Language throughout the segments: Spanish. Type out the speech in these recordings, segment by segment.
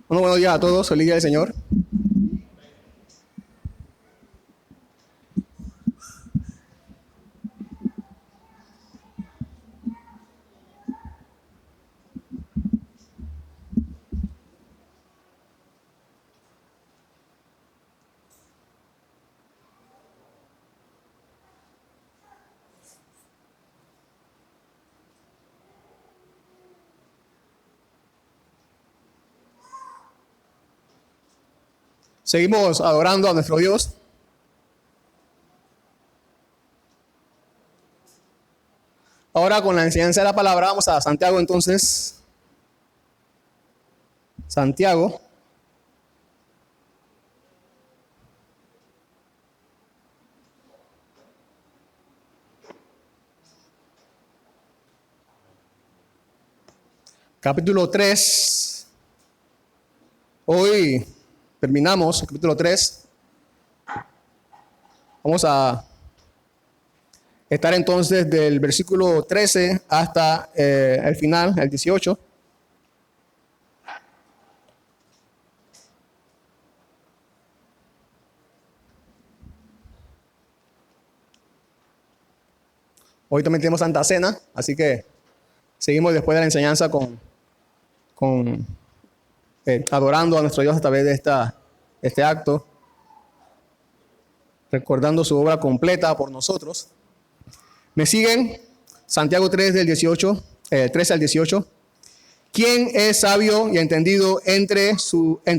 Bueno, buenos días a todos, feliz día del Señor. Seguimos adorando a nuestro Dios. Ahora con la enseñanza de la palabra vamos a Santiago entonces. Santiago. Capítulo 3. Hoy terminamos el capítulo 3. Vamos a estar entonces del versículo 13 hasta el final, el 18. Hoy también tenemos Santa Cena, así que seguimos después de la enseñanza adorando a nuestro Dios a través de este acto, recordando su obra completa por nosotros. ¿Me siguen? Santiago 3 del 18, 13 al 18. ¿Quién es sabio y entendido entre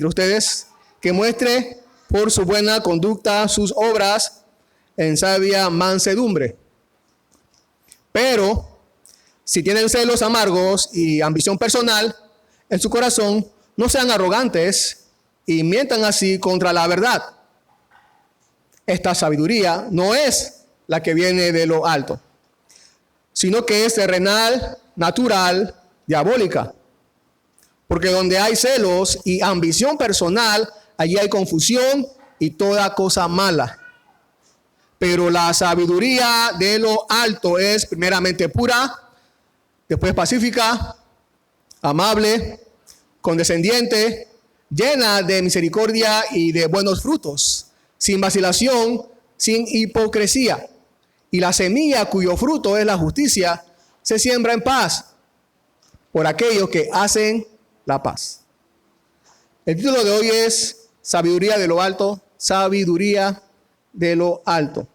ustedes? Que muestre por su buena conducta sus obras en sabia mansedumbre. Pero si tienen celos amargos y ambición personal en su corazón, no sean arrogantes y mientan así contra la verdad. Esta sabiduría no es la que viene de lo alto, sino que es terrenal, natural, diabólica. Porque donde hay celos y ambición personal, allí hay confusión y toda cosa mala. Pero la sabiduría de lo alto es primeramente pura, después pacífica, amable, condescendiente, llena de misericordia y de buenos frutos, sin vacilación, sin hipocresía. Y la semilla cuyo fruto es la justicia se siembra en paz por aquellos que hacen la paz. El título de hoy es Sabiduría de lo alto, sabiduría de lo alto.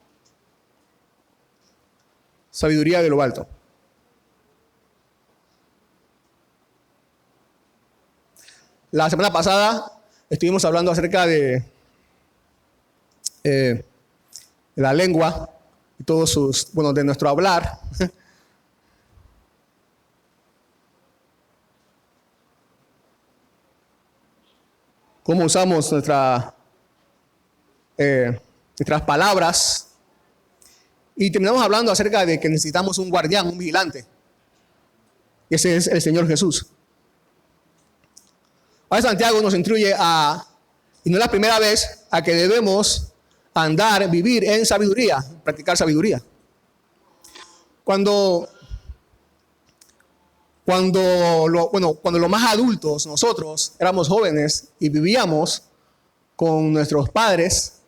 Sabiduría de lo alto. La semana pasada estuvimos hablando acerca de la lengua y todos de nuestro hablar. Cómo usamos nuestras palabras. Y terminamos hablando acerca de que necesitamos un guardián, un vigilante. Y ese es el Señor Jesús. Ahora Santiago nos instruye y no es la primera vez, a que debemos vivir en sabiduría, practicar sabiduría. Cuando los más adultos, nosotros éramos jóvenes y vivíamos con nuestros padres,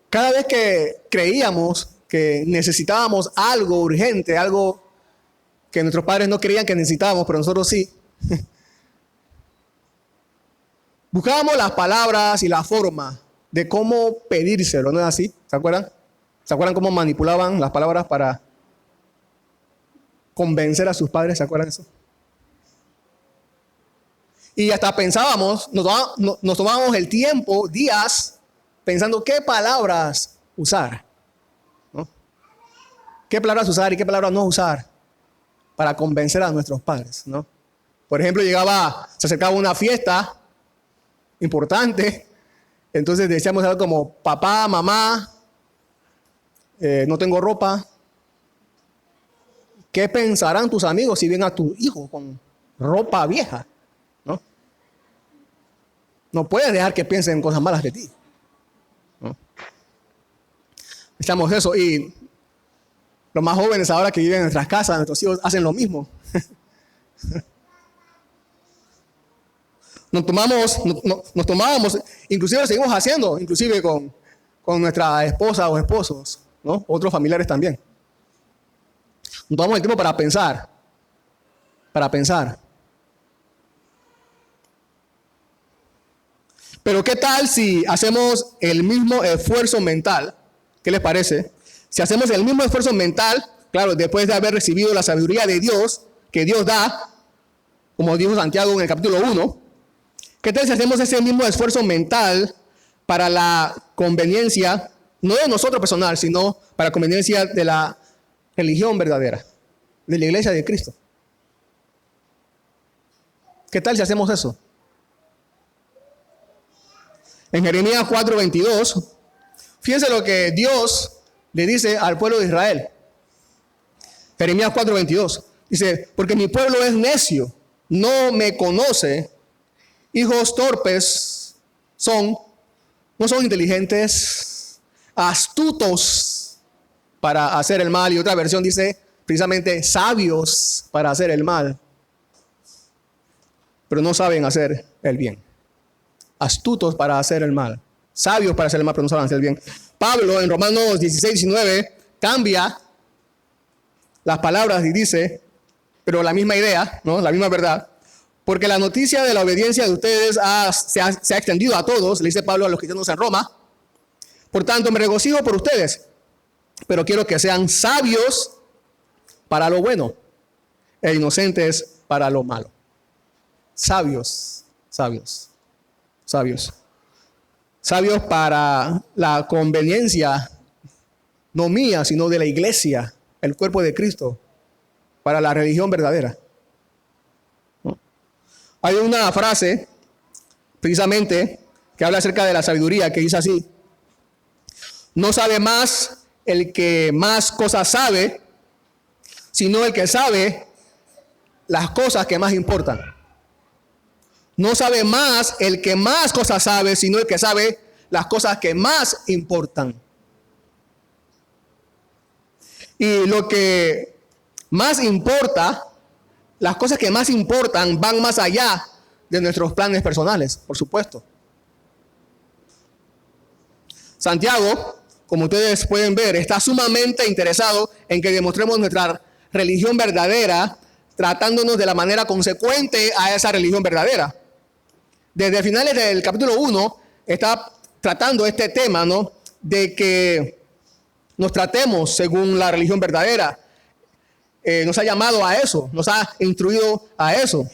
cada vez que creíamos que necesitábamos algo urgente, algo que nuestros padres no creían que necesitábamos, pero nosotros sí, buscábamos las palabras y la forma de cómo pedírselo, ¿no es así? ¿Se acuerdan? ¿Se acuerdan cómo manipulaban las palabras para convencer a sus padres? ¿Se acuerdan de eso? Y hasta pensábamos, nos tomábamos el tiempo, días, pensando qué palabras usar, ¿no? ¿Qué palabras usar y qué palabras no usar para convencer a nuestros padres, ¿no? Por ejemplo, se acercaba una fiesta importante, entonces decíamos algo como: papá, mamá, no tengo ropa. ¿Qué pensarán tus amigos si ven a tu hijo con ropa vieja? ¿No? No puedes dejar que piensen cosas malas de ti, ¿no? Echamos eso, y los más jóvenes ahora que viven en nuestras casas, nuestros hijos hacen lo mismo. nos tomábamos, inclusive lo seguimos haciendo, inclusive con nuestra esposa o esposos, ¿no? Otros familiares también. Nos tomamos el tiempo para pensar. Pero ¿qué tal si hacemos el mismo esfuerzo mental? ¿Qué les parece? Si hacemos el mismo esfuerzo mental, claro, después de haber recibido la sabiduría de Dios, que Dios da, como dijo Santiago en el capítulo 1, ¿qué tal si hacemos ese mismo esfuerzo mental para la conveniencia, no de nosotros personal, sino para la conveniencia de la religión verdadera, de la iglesia de Cristo? ¿Qué tal si hacemos eso? En Jeremías 4:22, fíjense lo que Dios le dice al pueblo de Israel. Jeremías 4:22 dice: porque mi pueblo es necio, no me conoce, hijos torpes no son inteligentes, astutos para hacer el mal. Y otra versión dice precisamente sabios para hacer el mal, pero no saben hacer el bien. Astutos para hacer el mal, sabios para hacer el mal, pero no saben hacer el bien. Pablo en Romanos 16:19 cambia las palabras y dice, pero la misma idea, ¿no? La misma verdad. Porque la noticia de la obediencia de ustedes se ha extendido a todos, le dice Pablo a los cristianos en Roma. Por tanto, me regocijo por ustedes, pero quiero que sean sabios para lo bueno e inocentes para lo malo. Sabios para la conveniencia, no mía, sino de la iglesia, el cuerpo de Cristo, para la religión verdadera. ¿No? Hay una frase, precisamente, que habla acerca de la sabiduría, que dice así: no sabe más el que más cosas sabe, sino el que sabe las cosas que más importan. No sabe más el que más cosas sabe, sino el que sabe las cosas que más importan. Y lo que más importa, las cosas que más importan van más allá de nuestros planes personales, por supuesto. Santiago, como ustedes pueden ver, está sumamente interesado en que demostremos nuestra religión verdadera, tratándonos de la manera consecuente a esa religión verdadera. Desde finales del capítulo 1 está tratando este tema, ¿no? De que nos tratemos según la religión verdadera. Nos ha llamado a eso, nos ha instruido a eso.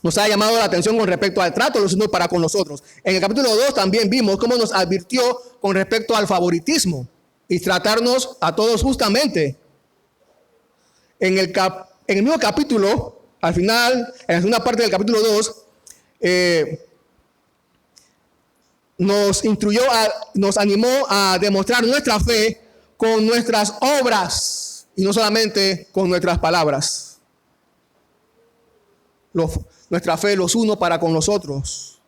Nos ha llamado la atención con respecto al trato de los unos para con los otros. En el capítulo 2 también vimos cómo nos advirtió con respecto al favoritismo y tratarnos a todos justamente. En el mismo capítulo, al final, en la segunda parte del capítulo 2, nos animó a demostrar nuestra fe con nuestras obras y no solamente con nuestras palabras. Nuestra fe los unos para con los otros.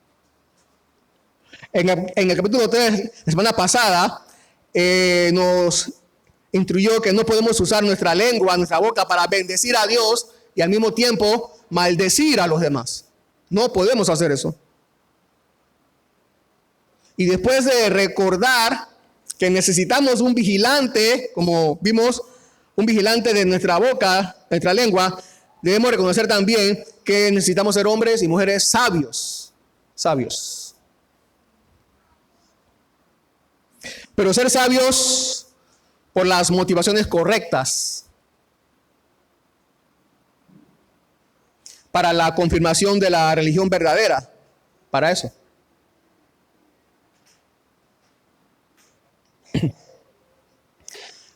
En el capítulo 3, la semana pasada, nos instruyó que no podemos usar nuestra lengua, nuestra boca para bendecir a Dios y al mismo tiempo maldecir a los demás. No podemos hacer eso. Y después de recordar que necesitamos un vigilante, como vimos, un vigilante de nuestra boca, nuestra lengua, debemos reconocer también que necesitamos ser hombres y mujeres sabios. Pero ser sabios por las motivaciones correctas, para la confirmación de la religión verdadera, para eso.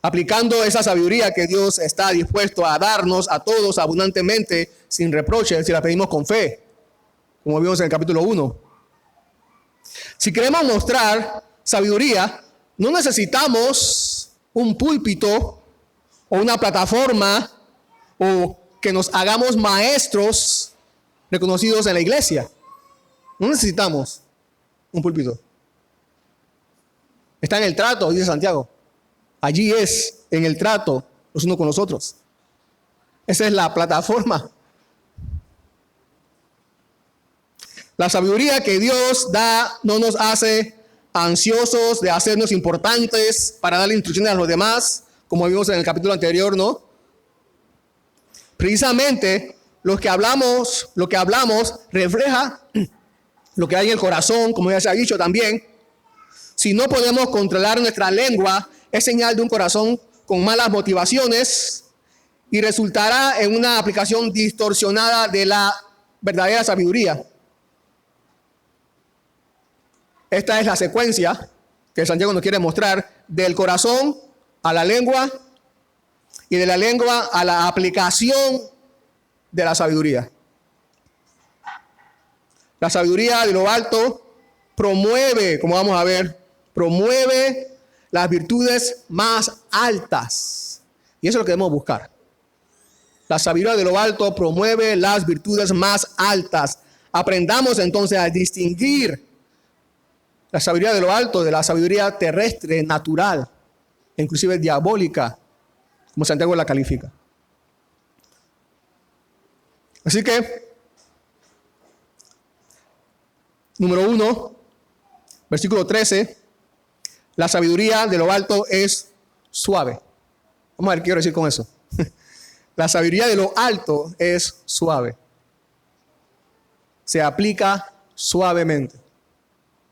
Aplicando esa sabiduría que Dios está dispuesto a darnos a todos abundantemente, sin reproche, si la pedimos con fe, como vimos en el capítulo 1. Si queremos mostrar sabiduría, no necesitamos un púlpito o una plataforma o que nos hagamos maestros reconocidos en la iglesia. No necesitamos un púlpito. Está en el trato, dice Santiago. Allí es, en el trato, los unos con los otros. Esa es la plataforma. La sabiduría que Dios da no nos hace ansiosos de hacernos importantes para darle instrucciones a los demás, como vimos en el capítulo anterior, ¿no? Precisamente lo que hablamos refleja lo que hay en el corazón, como ya se ha dicho también. Si no podemos controlar nuestra lengua, es señal de un corazón con malas motivaciones y resultará en una aplicación distorsionada de la verdadera sabiduría. Esta es la secuencia que Santiago nos quiere mostrar: del corazón a la lengua y de la lengua a la aplicación de la sabiduría. La sabiduría de lo alto promueve, como vamos a ver, promueve las virtudes más altas. Y eso es lo que debemos buscar. La sabiduría de lo alto promueve las virtudes más altas. Aprendamos entonces a distinguir la sabiduría de lo alto de la sabiduría terrestre, natural, inclusive diabólica, como Santiago la califica. Así que, número 1, versículo 13, la sabiduría de lo alto es suave. Vamos a ver qué quiero decir con eso. La sabiduría de lo alto es suave. Se aplica suavemente.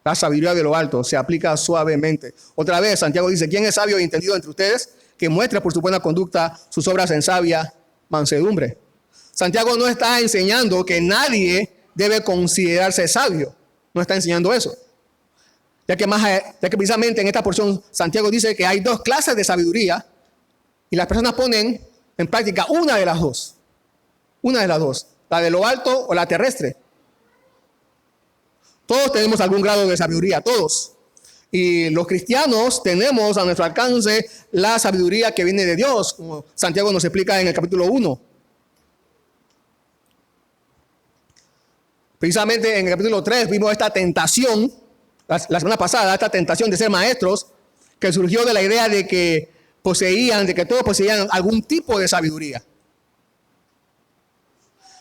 La sabiduría de lo alto se aplica suavemente. Otra vez, Santiago dice: ¿quién es sabio y entendido entre ustedes? Que muestre por su buena conducta sus obras en sabia mansedumbre. Santiago no está enseñando que nadie debe considerarse sabio. No está enseñando eso. Ya que precisamente en esta porción Santiago dice que hay dos clases de sabiduría y las personas ponen en práctica una de las dos. Una de las dos. La de lo alto o la terrestre. Todos tenemos algún grado de sabiduría, todos. Y los cristianos tenemos a nuestro alcance la sabiduría que viene de Dios, como Santiago nos explica en el capítulo 1. Precisamente en el capítulo 3 vimos esta tentación, la semana pasada, esta tentación de ser maestros, que surgió de la idea de que todos poseían algún tipo de sabiduría.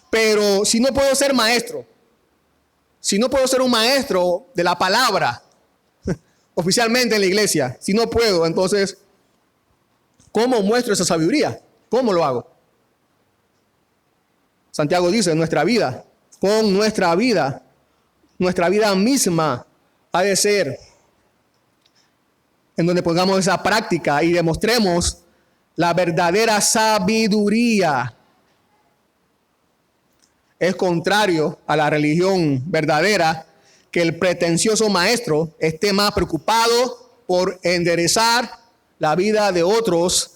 Pero si no puedo ser maestro, si no puedo ser un maestro de la palabra oficialmente en la iglesia, si no puedo, entonces, ¿cómo muestro esa sabiduría? ¿Cómo lo hago? Santiago dice: nuestra vida misma ha de ser en donde pongamos esa práctica y demostremos la verdadera sabiduría. Es contrario a la religión verdadera que el pretencioso maestro esté más preocupado por enderezar la vida de otros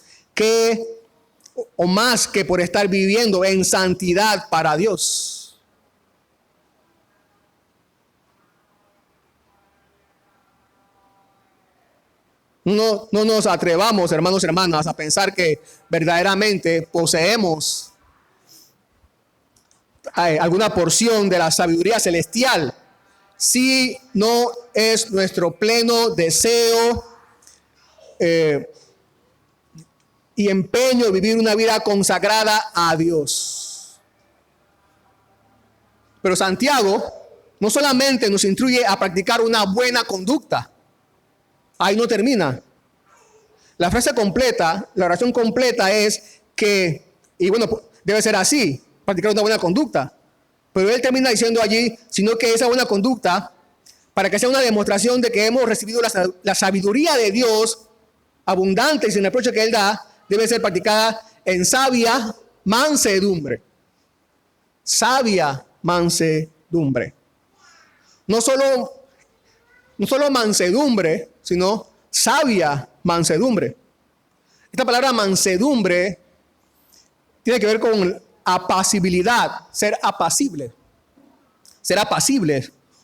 o más que por estar viviendo en santidad para Dios. No nos atrevamos, hermanos y hermanas, a pensar que verdaderamente poseemos alguna porción de la sabiduría celestial si no es nuestro pleno deseo y empeño de vivir una vida consagrada a Dios. Pero Santiago no solamente nos instruye a practicar una buena conducta. Ahí no termina. La frase completa, la oración completa es que, y bueno, debe ser así, practicar una buena conducta. Pero él termina diciendo allí, sino que esa buena conducta, para que sea una demostración de que hemos recibido la sabiduría de Dios abundante y sin reproche que él da, debe ser practicada en sabia mansedumbre. Sabia mansedumbre. No solo mansedumbre, sino sabia mansedumbre. Esta palabra mansedumbre tiene que ver con apacibilidad, ser apacible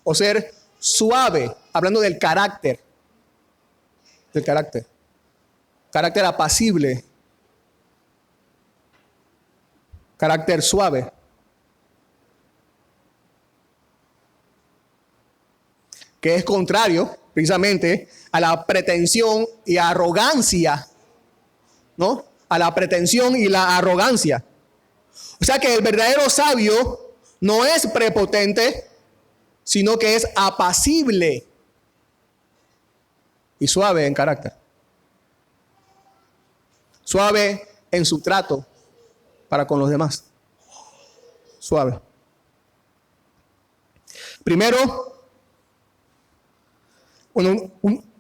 o ser suave, hablando del carácter apacible, carácter suave. Que es contrario precisamente a la pretensión y arrogancia, ¿no? A la pretensión y la arrogancia. O sea que el verdadero sabio no es prepotente, sino que es apacible y suave en carácter. Suave en su trato para con los demás. Suave. Primero,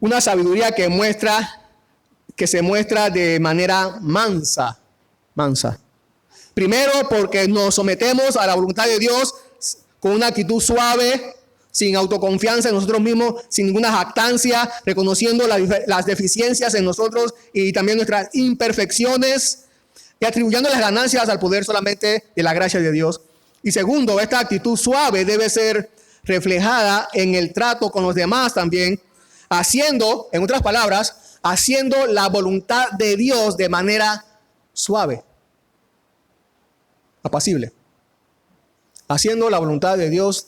una sabiduría que se muestra de manera mansa. Primero, porque nos sometemos a la voluntad de Dios con una actitud suave, sin autoconfianza en nosotros mismos, sin ninguna jactancia, reconociendo las deficiencias en nosotros y también nuestras imperfecciones, y atribuyendo las ganancias al poder solamente de la gracia de Dios. Y segundo, esta actitud suave debe ser reflejada en el trato con los demás también, haciendo, en otras palabras, haciendo la voluntad de Dios de manera suave, apacible. Haciendo la voluntad de Dios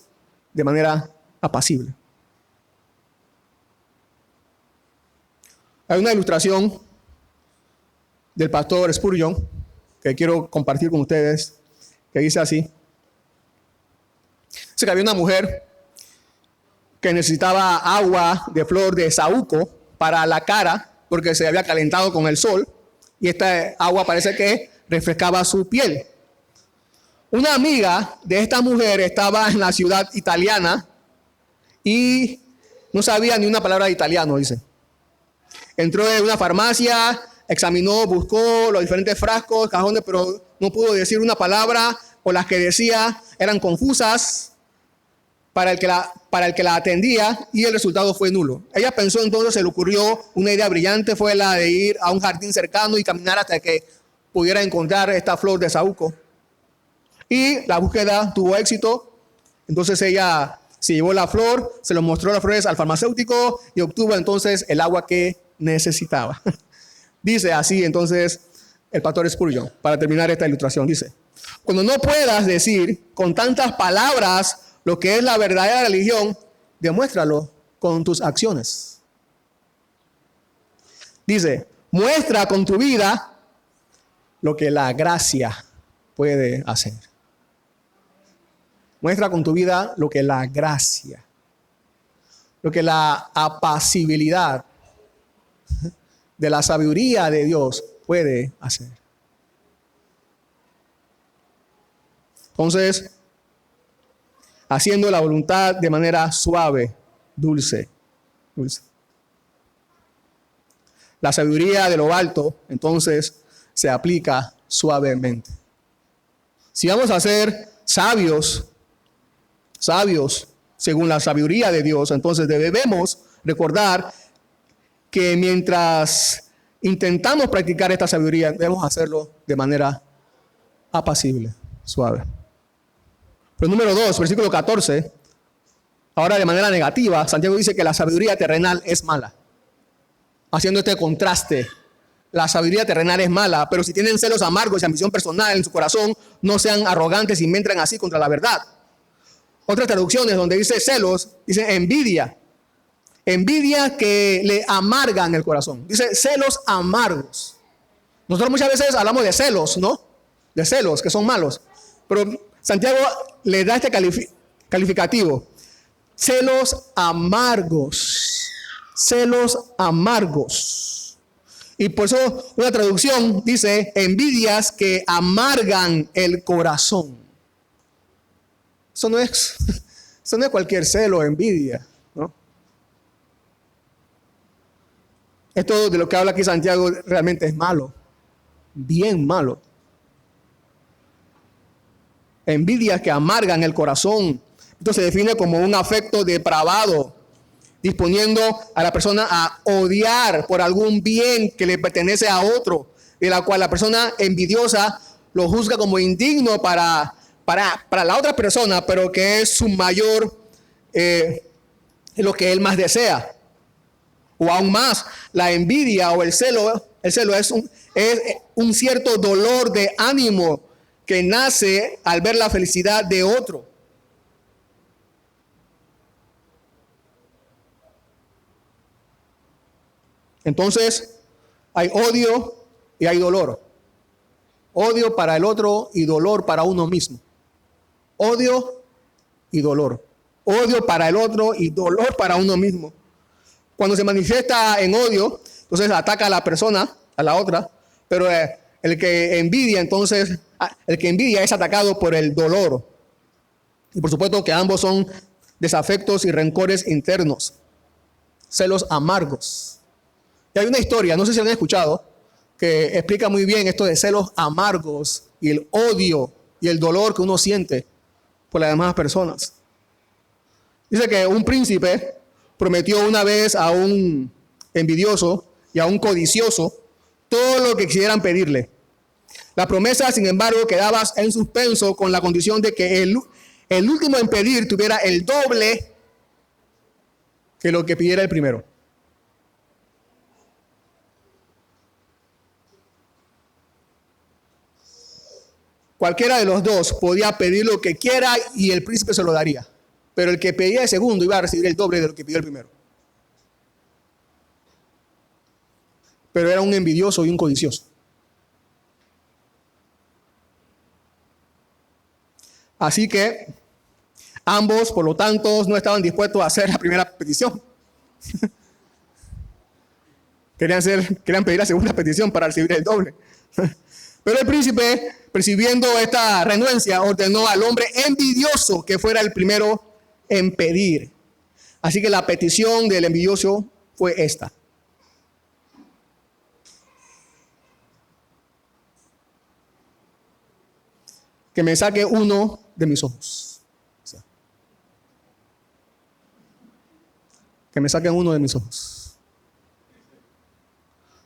de manera apacible. Hay una ilustración del pastor Spurgeon que quiero compartir con ustedes, que dice así. Dice que había una mujer que necesitaba agua de flor de saúco para la cara porque se había calentado con el sol y esta agua parece que refrescaba su piel. Una amiga de esta mujer estaba en la ciudad italiana y no sabía ni una palabra de italiano, dice. Entró en una farmacia, examinó, buscó los diferentes frascos, cajones, pero no pudo decir una palabra o las que decía eran confusas para el que la atendía y el resultado fue nulo. Ella pensó entonces, se le ocurrió una idea brillante, fue la de ir a un jardín cercano y caminar hasta que pudiera encontrar esta flor de saúco. Y la búsqueda tuvo éxito. Entonces ella se llevó la flor, se lo mostró las flores al farmacéutico y obtuvo entonces el agua que necesitaba. Dice así entonces el pastor Spurgeon, para terminar esta ilustración, dice: cuando no puedas decir con tantas palabras lo que es la verdadera religión, demuéstralo con tus acciones. Dice, muestra con tu vida lo que la gracia puede hacer. Muestra con tu vida lo que la gracia, lo que la apacibilidad de la sabiduría de Dios puede hacer. Entonces, haciendo la voluntad de manera suave, dulce. La sabiduría de lo alto, entonces, se aplica suavemente. Si vamos a ser sabios según la sabiduría de Dios, entonces debemos recordar que mientras intentamos practicar esta sabiduría, debemos hacerlo de manera apacible, suave. Pero número 2, versículo 14, ahora de manera negativa, Santiago dice que la sabiduría terrenal es mala. Haciendo este contraste, la sabiduría terrenal es mala, pero si tienen celos amargos y ambición personal en su corazón, no sean arrogantes y mientan así contra la verdad. Otras traducciones donde dice celos, dice envidia. Envidia que le amargan el corazón. Dice celos amargos. Nosotros muchas veces hablamos de celos, ¿no? De celos que son malos. Pero Santiago le da este calificativo. Celos amargos. Celos amargos. Y por eso una traducción dice envidias que amargan el corazón. Eso no es cualquier celo o envidia, ¿no? Esto de lo que habla aquí Santiago realmente es malo. Bien malo. Envidias que amargan el corazón. Esto se define como un afecto depravado, disponiendo a la persona a odiar por algún bien que le pertenece a otro, de la cual la persona envidiosa lo juzga como indigno para la otra persona, pero que es su mayor, lo que él más desea. O aún más, la envidia o el celo es un cierto dolor de ánimo que nace al ver la felicidad de otro. Entonces, hay odio y hay dolor. Odio para el otro y dolor para uno mismo. Odio y dolor. odio para el otro y dolor para uno mismo. Cuando se manifiesta en odio, entonces ataca a la persona, a la otra, pero el que envidia, entonces, el que envidia es atacado por el dolor. Y por supuesto que ambos son desafectos y rencores internos, celos amargos. Y hay una historia, no sé si la han escuchado, que explica muy bien esto de celos amargos y el odio y el dolor que uno siente por las demás personas. Dice que un príncipe prometió una vez a un envidioso y a un codicioso todo lo que quisieran pedirle. La promesa, sin embargo, quedaba en suspenso con la condición de que el último en pedir tuviera el doble que lo que pidiera el primero. Cualquiera de los dos podía pedir lo que quiera y el príncipe se lo daría. Pero el que pedía el segundo iba a recibir el doble de lo que pidió el primero. Pero era un envidioso y un codicioso. Así que ambos, por lo tanto, no estaban dispuestos a hacer la primera petición. Querían pedir la segunda petición para recibir el doble. Pero el príncipe, percibiendo esta renuencia, ordenó al hombre envidioso que fuera el primero en pedir. Así que la petición del envidioso fue esta: que me saque uno de mis ojos. Que me saquen uno de mis ojos.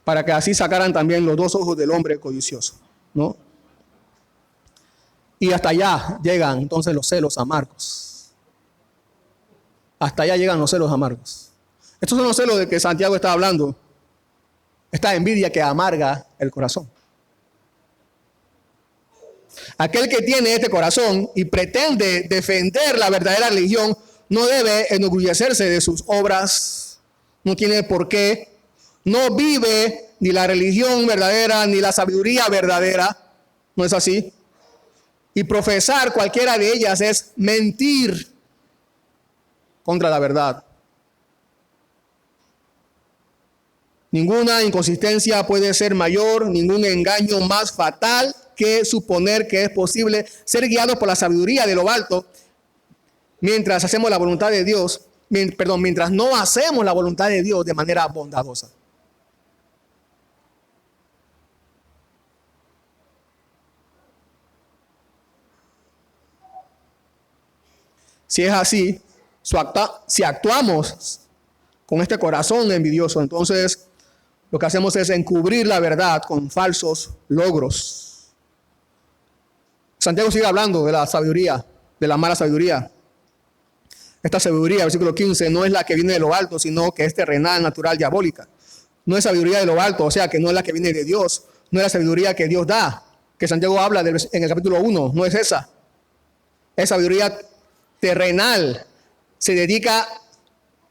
Para que así sacaran también los dos ojos del hombre codicioso, ¿no? Y hasta allá llegan entonces los celos amargos. Hasta allá llegan los celos amargos. Estos son los celos de que Santiago está hablando. Esta envidia que amarga el corazón. Aquel que tiene este corazón y pretende defender la verdadera religión no debe enorgullecerse de sus obras. No tiene por qué. No vive ni la religión verdadera ni la sabiduría verdadera. ¿No es así? Y profesar cualquiera de ellas es mentir contra la verdad. Ninguna inconsistencia puede ser mayor, ningún engaño más fatal que suponer que es posible ser guiados por la sabiduría de lo alto mientras hacemos la voluntad de Dios, mientras no hacemos la voluntad de Dios de manera bondadosa. Si es así, si actuamos con este corazón envidioso, entonces lo que hacemos es encubrir la verdad con falsos logros. Santiago sigue hablando de la sabiduría, de la mala sabiduría. Esta sabiduría, versículo 15, no es la que viene de lo alto, sino que es terrenal, natural, diabólica. No es sabiduría de lo alto, o sea, que no es la que viene de Dios, no es la sabiduría que Dios da, que Santiago habla en el capítulo 1, no es esa. Es sabiduría terrenal, se dedica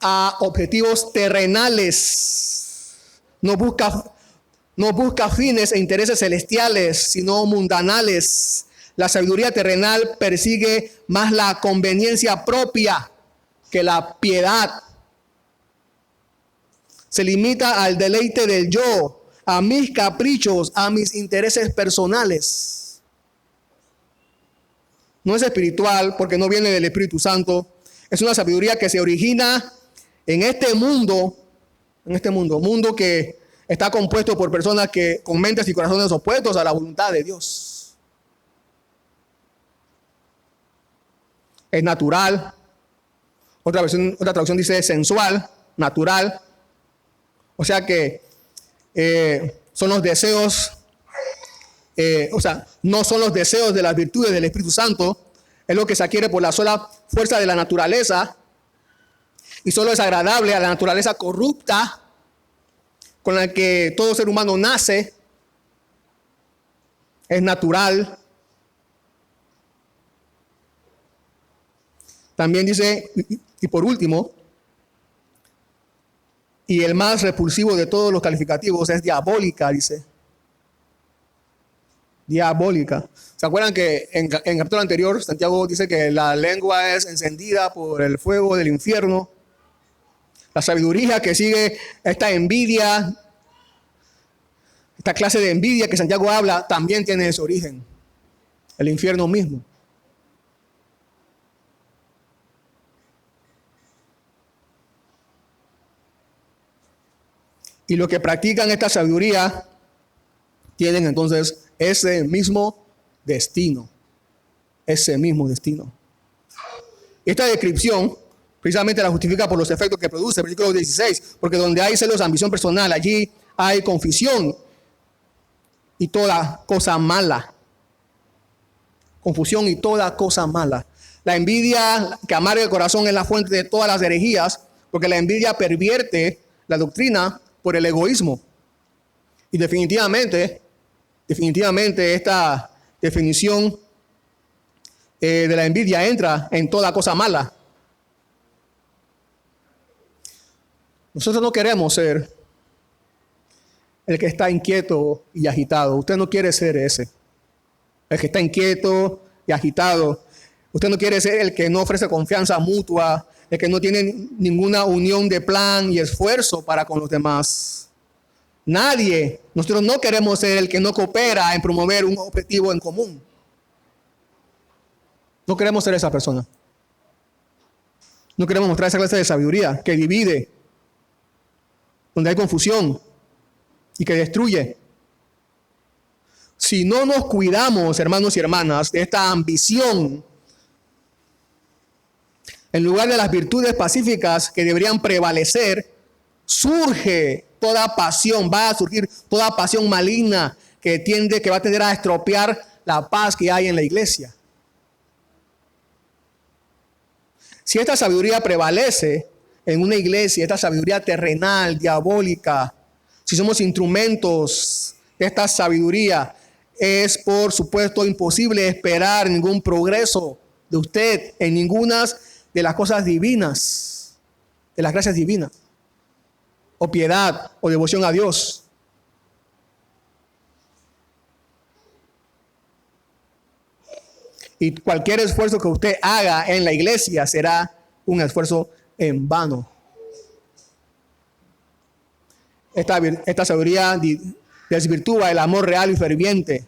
a objetivos terrenales, no busca fines e intereses celestiales, sino mundanales. La sabiduría terrenal persigue más la conveniencia propia que la piedad. Se limita al deleite del yo, a mis caprichos, a mis intereses personales. No es espiritual porque no viene del Espíritu Santo. Es una sabiduría que se origina en este mundo que está compuesto por personas que con mentes y corazones opuestos a la voluntad de Dios. Es natural. Otra traducción dice sensual, natural. O sea que son los deseos, no son los deseos de las virtudes del Espíritu Santo. Es lo que se adquiere por la sola fuerza de la naturaleza. Y solo es agradable a la naturaleza corrupta con la que todo ser humano nace. Es natural. También dice, y por último, y el más repulsivo de todos los calificativos es diabólica, dice. diabólica. ¿Se acuerdan que en el capítulo anterior Santiago dice que la lengua es encendida por el fuego del infierno? La sabiduría que sigue esta envidia, esta clase de envidia que Santiago habla, también tiene ese origen, el infierno mismo. Y los que practican esta sabiduría tienen entonces ese mismo destino. Ese mismo destino. Esta descripción precisamente la justifica por los efectos que produce, versículo 16, porque donde hay celos, ambición personal, allí hay confusión y toda cosa mala. Confusión y toda cosa mala. La envidia que amarga el corazón es la fuente de todas las herejías, porque la envidia pervierte la doctrina por el egoísmo. Y definitivamente esta definición de la envidia entra en toda cosa mala. Nosotros no queremos ser el que está inquieto y agitado. Usted no quiere ser ese. El que está inquieto y agitado. Usted no quiere ser el que no ofrece confianza mutua, el que no tiene ninguna unión de plan y esfuerzo para con los demás. Nadie. Nosotros no queremos ser el que no coopera en promover un objetivo en común. No queremos ser esa persona. No queremos mostrar esa clase de sabiduría que divide, donde hay confusión y que destruye. Si no nos cuidamos, hermanos y hermanas, de esta ambición, en lugar de las virtudes pacíficas que deberían prevalecer, surge toda pasión, va a surgir toda pasión maligna que va a tender a estropear la paz que hay en la iglesia. Si esta sabiduría prevalece en una iglesia, esta sabiduría terrenal, diabólica, si somos instrumentos de esta sabiduría, es por supuesto imposible esperar ningún progreso de usted en ninguna de las cosas divinas, de las gracias divinas, o piedad, o devoción a Dios. Y cualquier esfuerzo que usted haga en la iglesia será un esfuerzo en vano. Esta sabiduría desvirtúa el amor real y ferviente.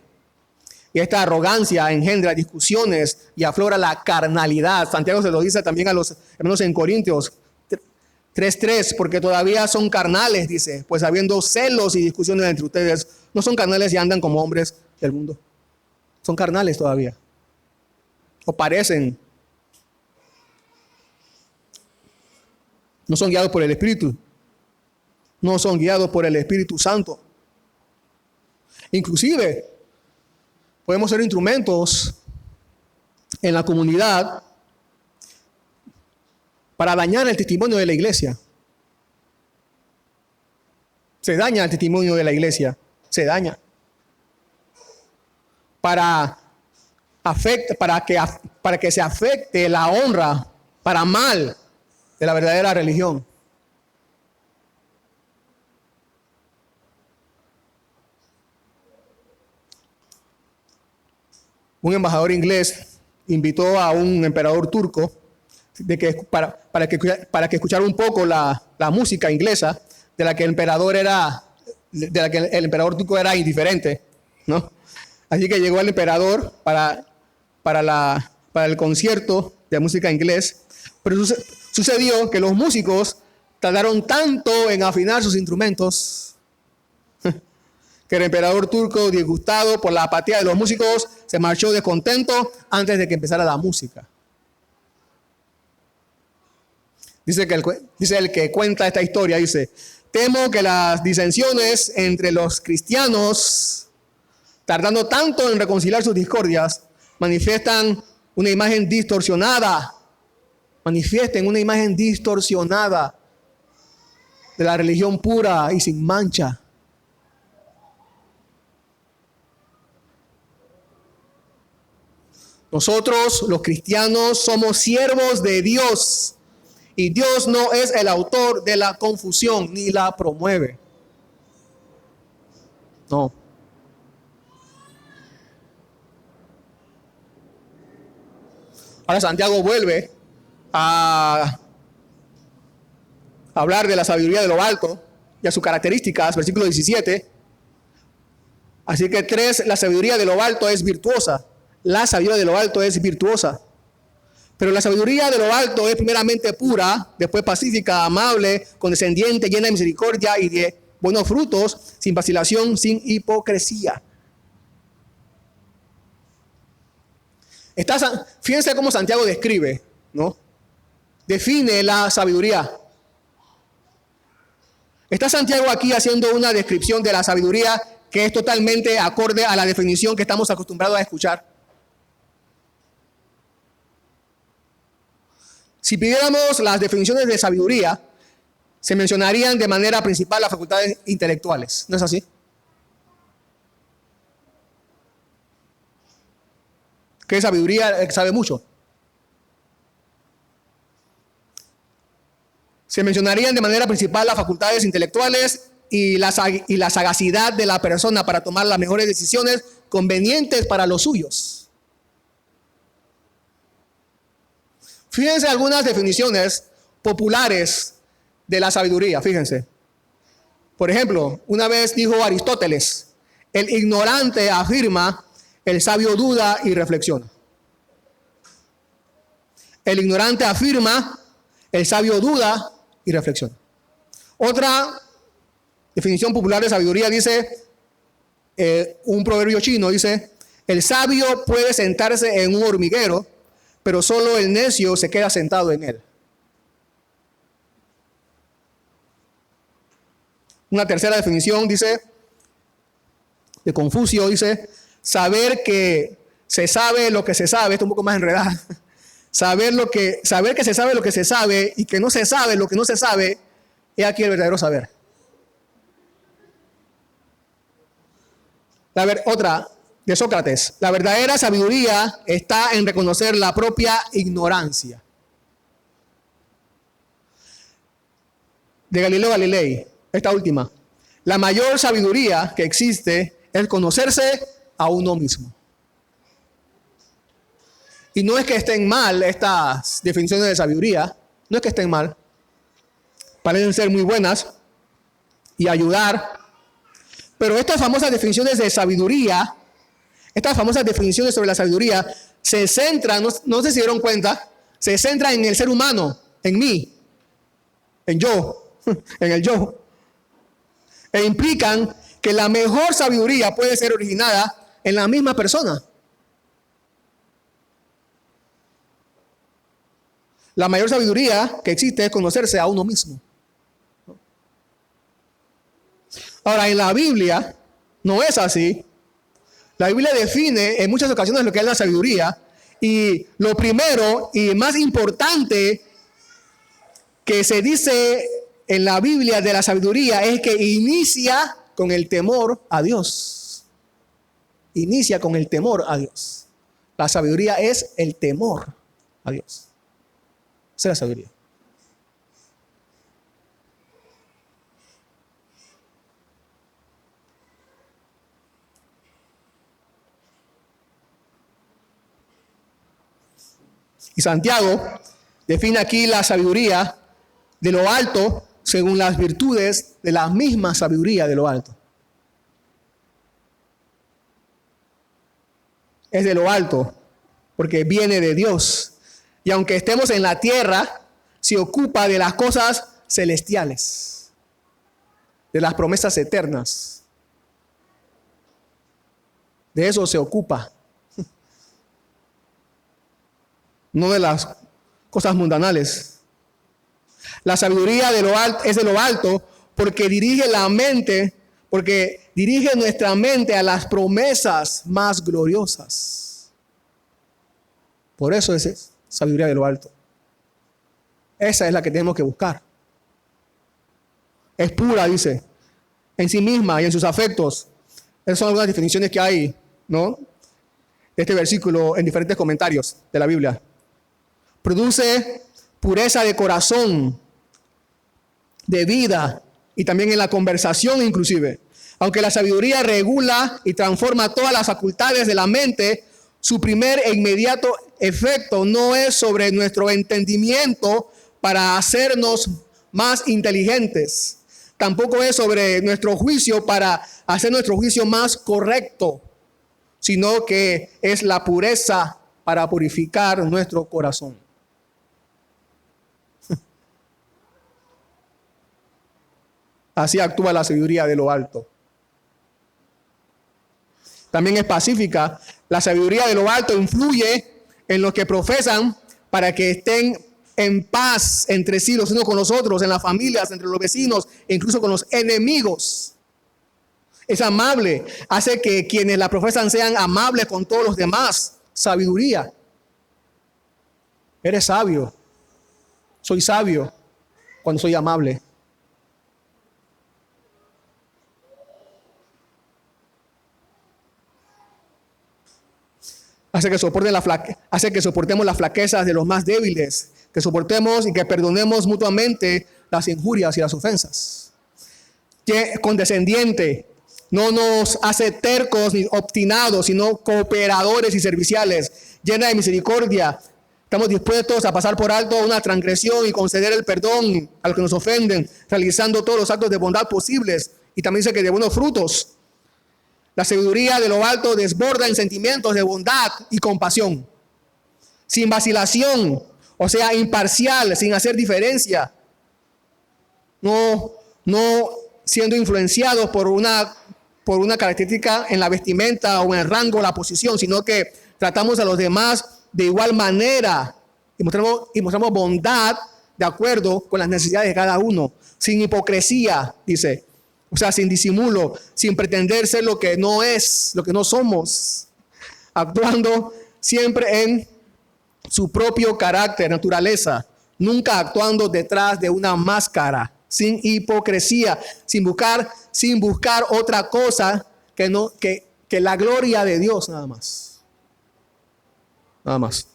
Y esta arrogancia engendra discusiones y aflora la carnalidad. Santiago se lo dice también a los hermanos en Corintios 3:3, porque todavía son carnales, dice, pues habiendo celos y discusiones entre ustedes, no son carnales y andan como hombres del mundo. Son carnales todavía. O parecen. No son guiados por el Espíritu. No son guiados por el Espíritu Santo. Inclusive, podemos ser instrumentos en la comunidad para dañar el testimonio de la iglesia. Se daña el testimonio de la iglesia. Se daña. Para que se afecte la honra para mal de la verdadera religión. Un embajador inglés invitó a un emperador turco para que escuchara un poco la música inglesa de la que el emperador turco era indiferente, ¿no? Así que llegó el emperador para el concierto de música inglés, pero sucedió que los músicos tardaron tanto en afinar sus instrumentos que el emperador turco, disgustado por la apatía de los músicos, se marchó descontento antes de que empezara la música. Dice el que cuenta esta historia, dice: temo que las disensiones entre los cristianos, tardando tanto en reconciliar sus discordias, manifiesten una imagen distorsionada de la religión pura y sin mancha. Nosotros, los cristianos, somos siervos de Dios y Dios no es el autor de la confusión ni la promueve. No. Ahora Santiago vuelve a hablar de la sabiduría de lo alto y a sus características, versículo 17. Así que 3, la sabiduría de lo alto es virtuosa. La sabiduría de lo alto es virtuosa. Pero la sabiduría de lo alto es primeramente pura, después pacífica, amable, condescendiente, llena de misericordia y de buenos frutos, sin vacilación, sin hipocresía. Fíjense cómo Santiago describe, ¿no? Define la sabiduría. Está Santiago aquí haciendo una descripción de la sabiduría que es totalmente acorde a la definición que estamos acostumbrados a escuchar. Si pidiéramos las definiciones de sabiduría, se mencionarían de manera principal las facultades intelectuales. ¿No es así? ¿Qué sabiduría? El que sabe mucho. Se mencionarían de manera principal las facultades intelectuales y la sagacidad de la persona para tomar las mejores decisiones convenientes para los suyos. Fíjense algunas definiciones populares de la sabiduría, fíjense. Por ejemplo, una vez dijo Aristóteles, el ignorante afirma, el sabio duda y reflexiona. El ignorante afirma, el sabio duda y reflexiona. Otra definición popular de sabiduría dice, un proverbio chino dice, el sabio puede sentarse en un hormiguero, pero solo el necio se queda sentado en él. Una tercera definición dice, de Confucio dice, saber que se sabe lo que se sabe, esto es un poco más enredado. Saber que se sabe lo que se sabe y que no se sabe lo que no se sabe, es aquí el verdadero saber. Otra de Sócrates, la verdadera sabiduría está en reconocer la propia ignorancia. De Galileo Galilei, esta última, la mayor sabiduría que existe es conocerse a uno mismo. Y no es que estén mal estas definiciones de sabiduría, no es que estén mal, parecen ser muy buenas y ayudar, pero estas famosas definiciones de sabiduría, estas famosas definiciones sobre la sabiduría se centran, no sé si dieron cuenta, se centran en el ser humano, en mí, en yo, en el yo. E implican que la mejor sabiduría puede ser originada en la misma persona. La mayor sabiduría que existe es conocerse a uno mismo. Ahora, en la Biblia no es así. La Biblia define en muchas ocasiones lo que es la sabiduría. Y lo primero y más importante que se dice en la Biblia de la sabiduría es que inicia con el temor a Dios. Inicia con el temor a Dios. La sabiduría es el temor a Dios. Esa es la sabiduría. Y Santiago define aquí la sabiduría de lo alto según las virtudes de la misma sabiduría de lo alto. Es de lo alto porque viene de Dios. Y aunque estemos en la tierra, se ocupa de las cosas celestiales, de las promesas eternas. De eso se ocupa. No de las cosas mundanales. La sabiduría de lo alto es de lo alto porque dirige la mente, porque dirige nuestra mente a las promesas más gloriosas. Por eso es sabiduría de lo alto. Esa es la que tenemos que buscar. Es pura, dice, en sí misma y en sus afectos. Esas son algunas definiciones que hay, ¿no?, de este versículo en diferentes comentarios de la Biblia. Produce pureza de corazón, de vida y también en la conversación inclusive. Aunque la sabiduría regula y transforma todas las facultades de la mente, Su primer e inmediato efecto no es sobre nuestro entendimiento para hacernos más inteligentes. Tampoco es sobre nuestro juicio para hacer nuestro juicio más correcto, sino que es la pureza para purificar nuestro corazón. Así actúa la sabiduría de lo alto. También es pacífica. La sabiduría de lo alto influye en los que profesan para que estén en paz entre sí, los unos con los otros, en las familias, entre los vecinos, e incluso con los enemigos. Es amable, hace que quienes la profesan sean amables con todos los demás. Sabiduría. Eres sabio. Soy sabio cuando soy amable. Hace que soportemos las flaquezas de los más débiles, que soportemos y que perdonemos mutuamente las injurias y las ofensas. Que condescendiente, no nos hace tercos ni obstinados, sino cooperadores y serviciales, llena de misericordia. Estamos dispuestos a pasar por alto una transgresión y conceder el perdón a los que nos ofenden, realizando todos los actos de bondad posibles. Y también dice que de buenos frutos. La sabiduría de lo alto desborda en sentimientos de bondad y compasión, sin vacilación, o sea, imparcial, sin hacer diferencia, no siendo influenciados por una característica en la vestimenta o en el rango o la posición, sino que tratamos a los demás de igual manera y mostramos bondad de acuerdo con las necesidades de cada uno, sin hipocresía, dice. O sea, sin disimulo, sin pretender ser lo que no es, lo que no somos, actuando siempre en su propio carácter, naturaleza, nunca actuando detrás de una máscara, sin hipocresía, sin buscar otra cosa que la gloria de Dios, nada más. Nada más.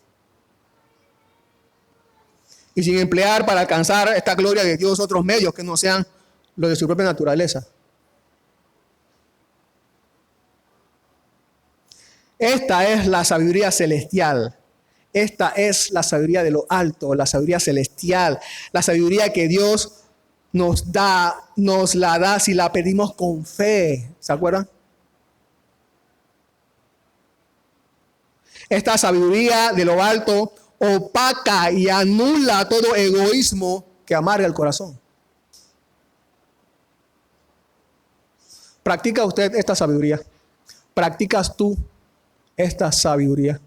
Y sin emplear para alcanzar esta gloria de Dios otros medios que no sean lo de su propia naturaleza. Esta es la sabiduría celestial. Esta es la sabiduría de lo alto, la sabiduría celestial, la sabiduría que Dios nos la da si la pedimos con fe. ¿Se acuerdan? Esta sabiduría de lo alto opaca y anula todo egoísmo que amarga el corazón. ¿Practica usted esta sabiduría? ¿Practicas tú esta sabiduría?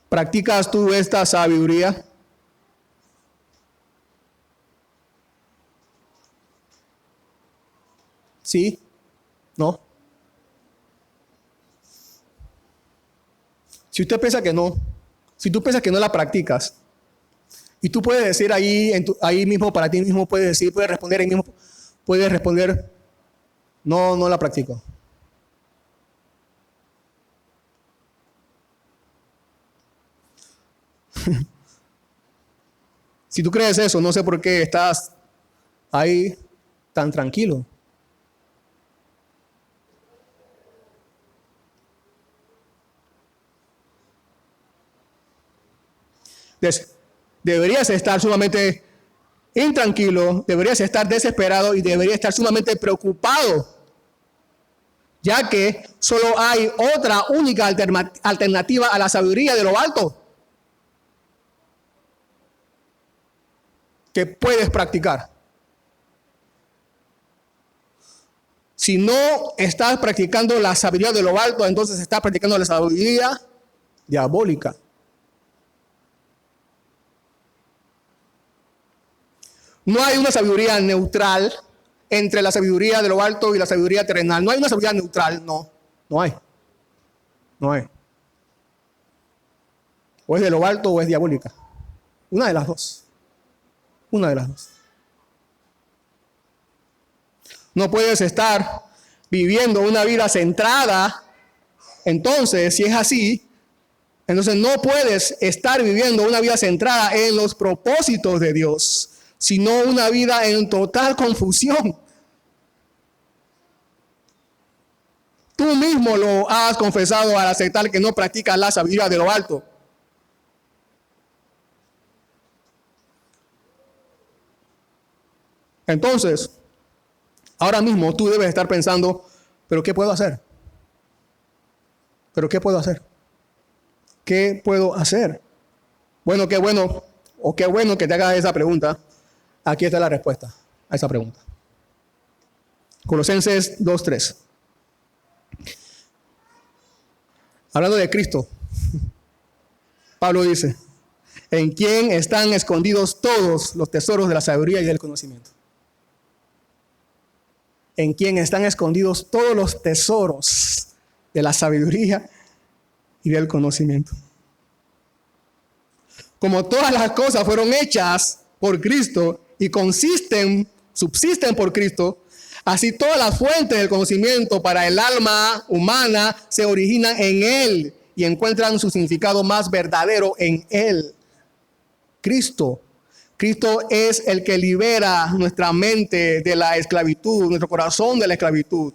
¿Practicas tú esta sabiduría? ¿Sí? ¿No? Si usted piensa que no, si tú piensas que no la practicas, y tú puedes decir ahí mismo, para ti mismo, puedes responder ahí mismo, puedes responder, no la practico. Si tú crees eso, no sé por qué estás ahí tan tranquilo. Deberías estar sumamente intranquilo, deberías estar desesperado y deberías estar sumamente preocupado, ya que solo hay otra única alternativa a la sabiduría de lo alto que puedes practicar. Si no estás practicando la sabiduría de lo alto, entonces estás practicando la sabiduría diabólica. No hay una sabiduría neutral entre la sabiduría de lo alto y la sabiduría terrenal. No hay una sabiduría neutral, no hay. No hay. O es de lo alto o es diabólica. Una de las dos. Una de las dos. No puedes estar viviendo una vida centrada. Entonces, si es así, entonces no puedes estar viviendo una vida centrada en los propósitos de Dios, sino una vida en total confusión. Tú mismo lo has confesado al aceptar que no practicas la sabiduría de lo alto. Entonces, ahora mismo tú debes estar pensando, ¿pero qué puedo hacer? ¿Pero qué puedo hacer? ¿Qué puedo hacer? Bueno, qué bueno, o qué bueno que te hagas esa pregunta. Aquí está la respuesta a esa pregunta. Colosenses 2:3. Hablando de Cristo, Pablo dice, en quien están escondidos todos los tesoros de la sabiduría y del conocimiento. En quien están escondidos todos los tesoros de la sabiduría y del conocimiento. Como todas las cosas fueron hechas por Cristo y subsisten por Cristo, así todas las fuentes del conocimiento para el alma humana se originan en Él y encuentran su significado más verdadero en Él. Cristo. Cristo es el que libera nuestra mente de la esclavitud, nuestro corazón de la esclavitud,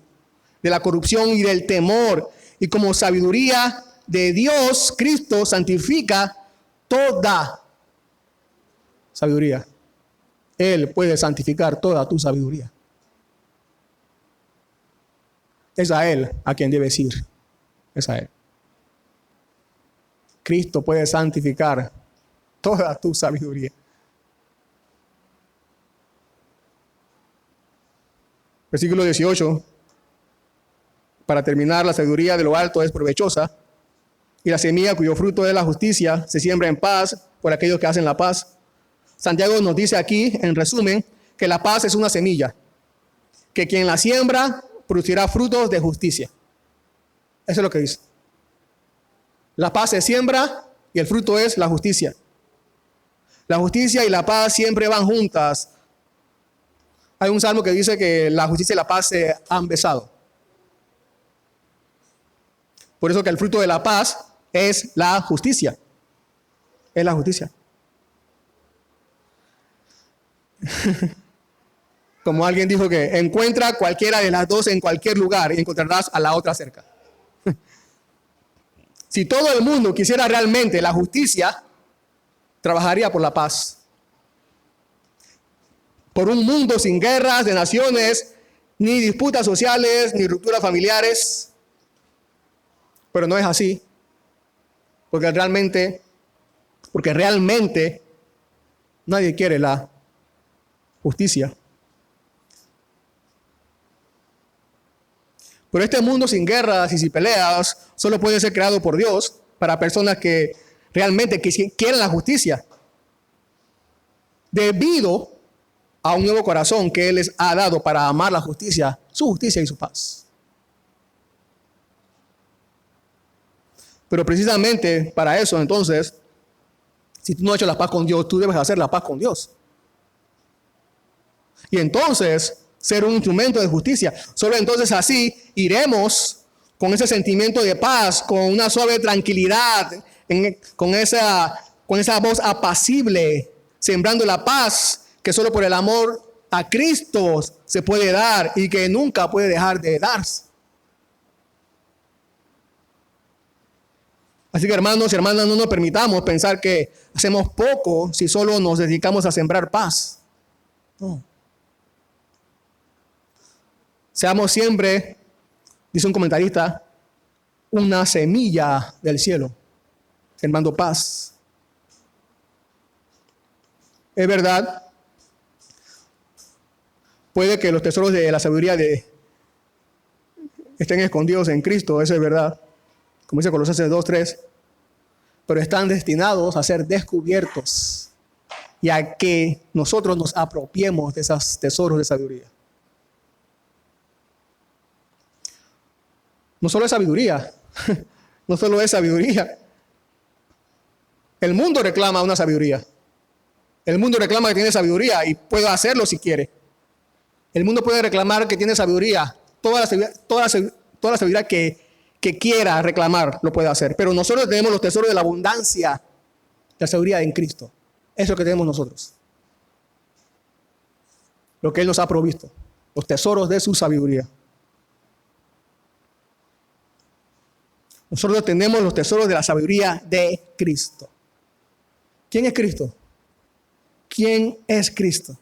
de la corrupción y del temor. Y como sabiduría de Dios, Cristo santifica toda sabiduría. Él puede santificar toda tu sabiduría. Es a Él a quien debes ir. Es a Él. Cristo puede santificar toda tu sabiduría. Versículo 18. Para terminar, la sabiduría de lo alto es provechosa, y la semilla cuyo fruto es la justicia se siembra en paz por aquellos que hacen la paz. Santiago nos dice aquí, en resumen, que la paz es una semilla, que quien la siembra producirá frutos de justicia. Eso es lo que dice. La paz se siembra y el fruto es la justicia. La justicia y la paz siempre van juntas. Hay un salmo que dice que la justicia y la paz se han besado. Por eso que el fruto de la paz es la justicia. Es la justicia. Como alguien dijo que encuentra cualquiera de las dos en cualquier lugar y encontrarás a la otra cerca. Si todo el mundo quisiera realmente la justicia, trabajaría por la paz. Por un mundo sin guerras de naciones, ni disputas sociales, ni rupturas familiares. Pero no es así. Porque realmente nadie quiere la justicia. Pero este mundo sin guerras y sin peleas solo puede ser creado por Dios para personas que realmente quieren la justicia. Debido a un nuevo corazón que Él les ha dado para amar la justicia, su justicia y su paz. Pero precisamente para eso, entonces, si tú no has hecho la paz con Dios, tú debes hacer la paz con Dios. Y entonces, ser un instrumento de justicia. Solo entonces así iremos con ese sentimiento de paz, con una suave tranquilidad, con esa voz apacible, sembrando la paz que solo por el amor a Cristo se puede dar y que nunca puede dejar de darse. Así que hermanos y hermanas, no nos permitamos pensar que hacemos poco si solo nos dedicamos a sembrar paz. No. Seamos siempre, dice un comentarista, una semilla del cielo, sembrando paz. Es verdad, puede que los tesoros de la sabiduría estén escondidos en Cristo, eso es verdad, como dice Colosenses 2:3, pero están destinados a ser descubiertos y a que nosotros nos apropiemos de esos tesoros de sabiduría. No solo es sabiduría, no solo es sabiduría. El mundo reclama una sabiduría. El mundo reclama que tiene sabiduría y puede hacerlo si quiere. El mundo puede reclamar que tiene sabiduría. Toda la sabiduría que quiera reclamar lo puede hacer. Pero nosotros tenemos los tesoros de la abundancia, la sabiduría en Cristo. Eso es lo que tenemos nosotros. Lo que Él nos ha provisto. Los tesoros de su sabiduría. Nosotros tenemos los tesoros de la sabiduría de Cristo. ¿Quién es Cristo? ¿Quién es Cristo?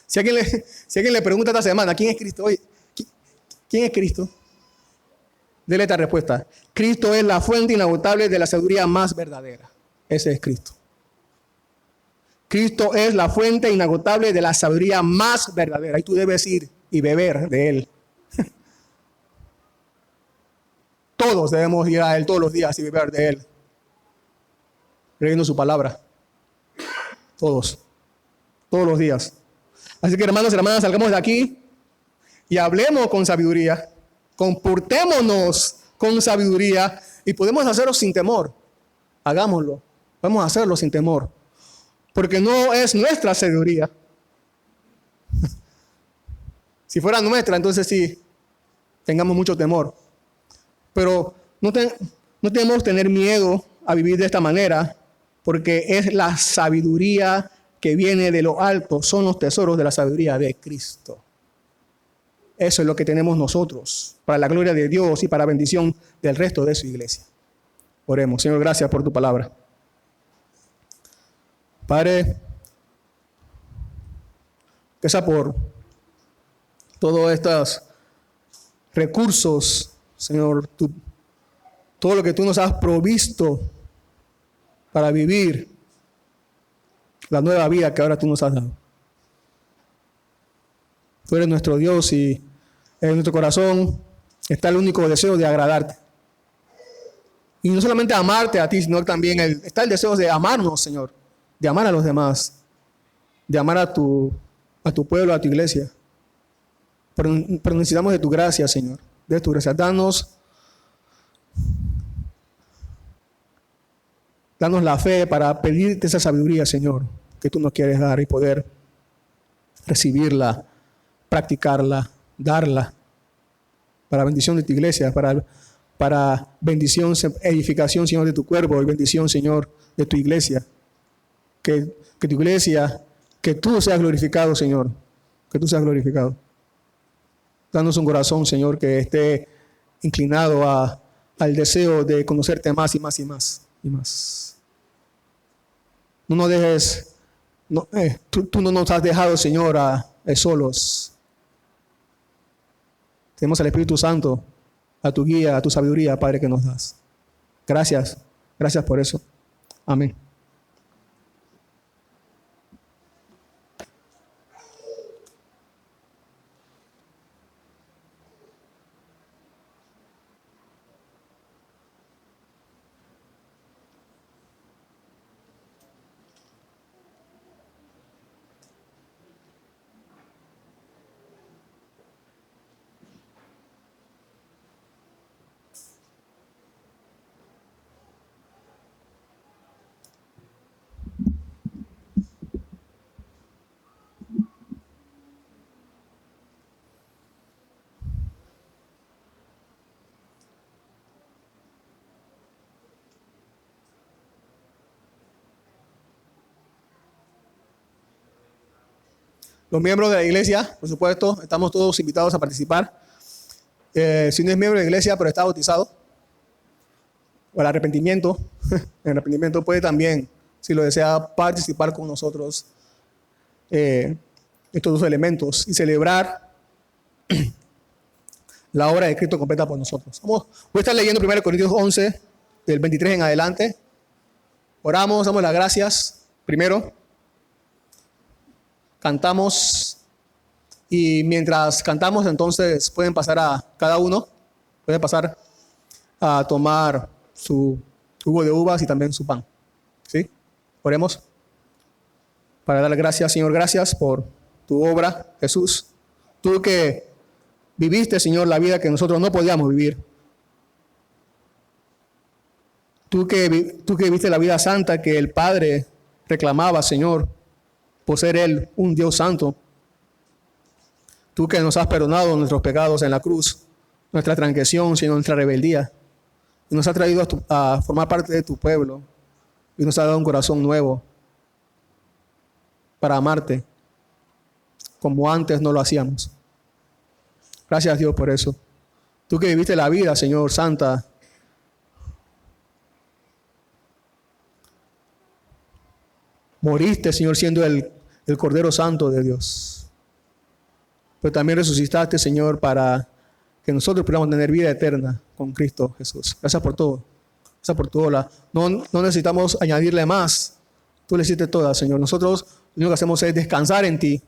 Si alguien le pregunta esta semana, ¿quién es Cristo? Oye, ¿quién es Cristo? Dele esta respuesta. Cristo es la fuente inagotable de la sabiduría más verdadera. Ese es Cristo. Cristo es la fuente inagotable de la sabiduría más verdadera. Y tú debes ir y beber de Él. Todos debemos ir a Él todos los días y beber de Él. Creyendo su palabra. Todos los días. Así que hermanos y hermanas, salgamos de aquí y hablemos con sabiduría. Comportémonos con sabiduría y podemos hacerlo sin temor. Hagámoslo. Podemos hacerlo sin temor. Porque no es nuestra sabiduría. Si fuera nuestra, entonces sí, tengamos mucho temor. Pero no tenemos que tener miedo a vivir de esta manera, porque es la sabiduría que viene de lo alto. Son los tesoros de la sabiduría de Cristo. Eso es lo que tenemos nosotros, para la gloria de Dios y para bendición del resto de su iglesia. Oremos. Señor, gracias por tu palabra. Padre, gracias por todos estos recursos, Señor, todo lo que tú nos has provisto para vivir la nueva vida que ahora tú nos has dado. Tú eres nuestro Dios y en nuestro corazón está el único deseo de agradarte. Y no solamente amarte a ti, sino también está el deseo de amarnos, Señor, de amar a los demás, de amar a tu pueblo, a tu iglesia. Pero necesitamos de tu gracia, Señor, de tu gracia. Danos la fe para pedirte esa sabiduría, Señor, que tú nos quieres dar y poder recibirla, practicarla, darla para bendición de tu iglesia, para bendición, edificación, Señor, de tu cuerpo y bendición, Señor, de tu iglesia. Que tu iglesia, que tú seas glorificado, Señor, que tú seas glorificado. Danos un corazón, Señor, que esté inclinado al deseo de conocerte más y más y más y más. No nos dejes, tú no nos has dejado, Señor, solos. Tenemos al Espíritu Santo, a tu guía, a tu sabiduría, Padre, que nos das. Gracias por eso. Amén. Los miembros de la iglesia, por supuesto, estamos todos invitados a participar. Si no es miembro de la iglesia, pero está bautizado, o el arrepentimiento, el arrepentimiento puede también, si lo desea, participar con nosotros estos dos elementos y celebrar la obra de Cristo completa por nosotros. Voy a estar leyendo 1 Corintios 11, del 23 en adelante. Oramos, damos las gracias primero. Cantamos y mientras cantamos entonces pueden pasar a tomar su jugo de uvas y también su pan. ¿Sí? Oremos para darle gracias, Señor, gracias por tu obra, Jesús. Tú que viviste, Señor, la vida que nosotros no podíamos vivir. Tú que viviste la vida santa que el Padre reclamaba, Señor, por ser Él un Dios santo. Tú que nos has perdonado nuestros pecados en la cruz, nuestra transgresión, Señor, nuestra rebeldía, y nos has traído a formar parte de tu pueblo, y nos has dado un corazón nuevo para amarte, como antes no lo hacíamos. Gracias a Dios por eso. Tú que viviste la vida, Señor, santa. Moriste, Señor, siendo el Cordero Santo de Dios. Pero también resucitaste, Señor, para que nosotros podamos tener vida eterna con Cristo Jesús. Gracias por todo. Gracias por todo. No necesitamos añadirle más. Tú le hiciste toda, Señor. Nosotros lo único que hacemos es descansar en ti,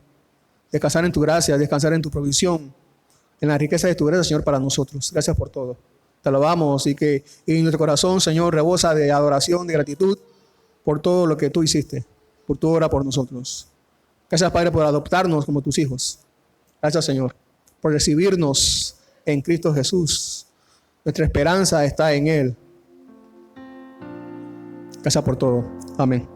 descansar en tu gracia, descansar en tu provisión, en la riqueza de tu gracia, Señor, para nosotros. Gracias por todo. Te alabamos y que en nuestro corazón, Señor, rebosa de adoración, de gratitud por todo lo que tú hiciste, por tu obra por nosotros. Gracias, Padre, por adoptarnos como tus hijos. Gracias, Señor, por recibirnos en Cristo Jesús. Nuestra esperanza está en Él. Gracias por todo. Amén.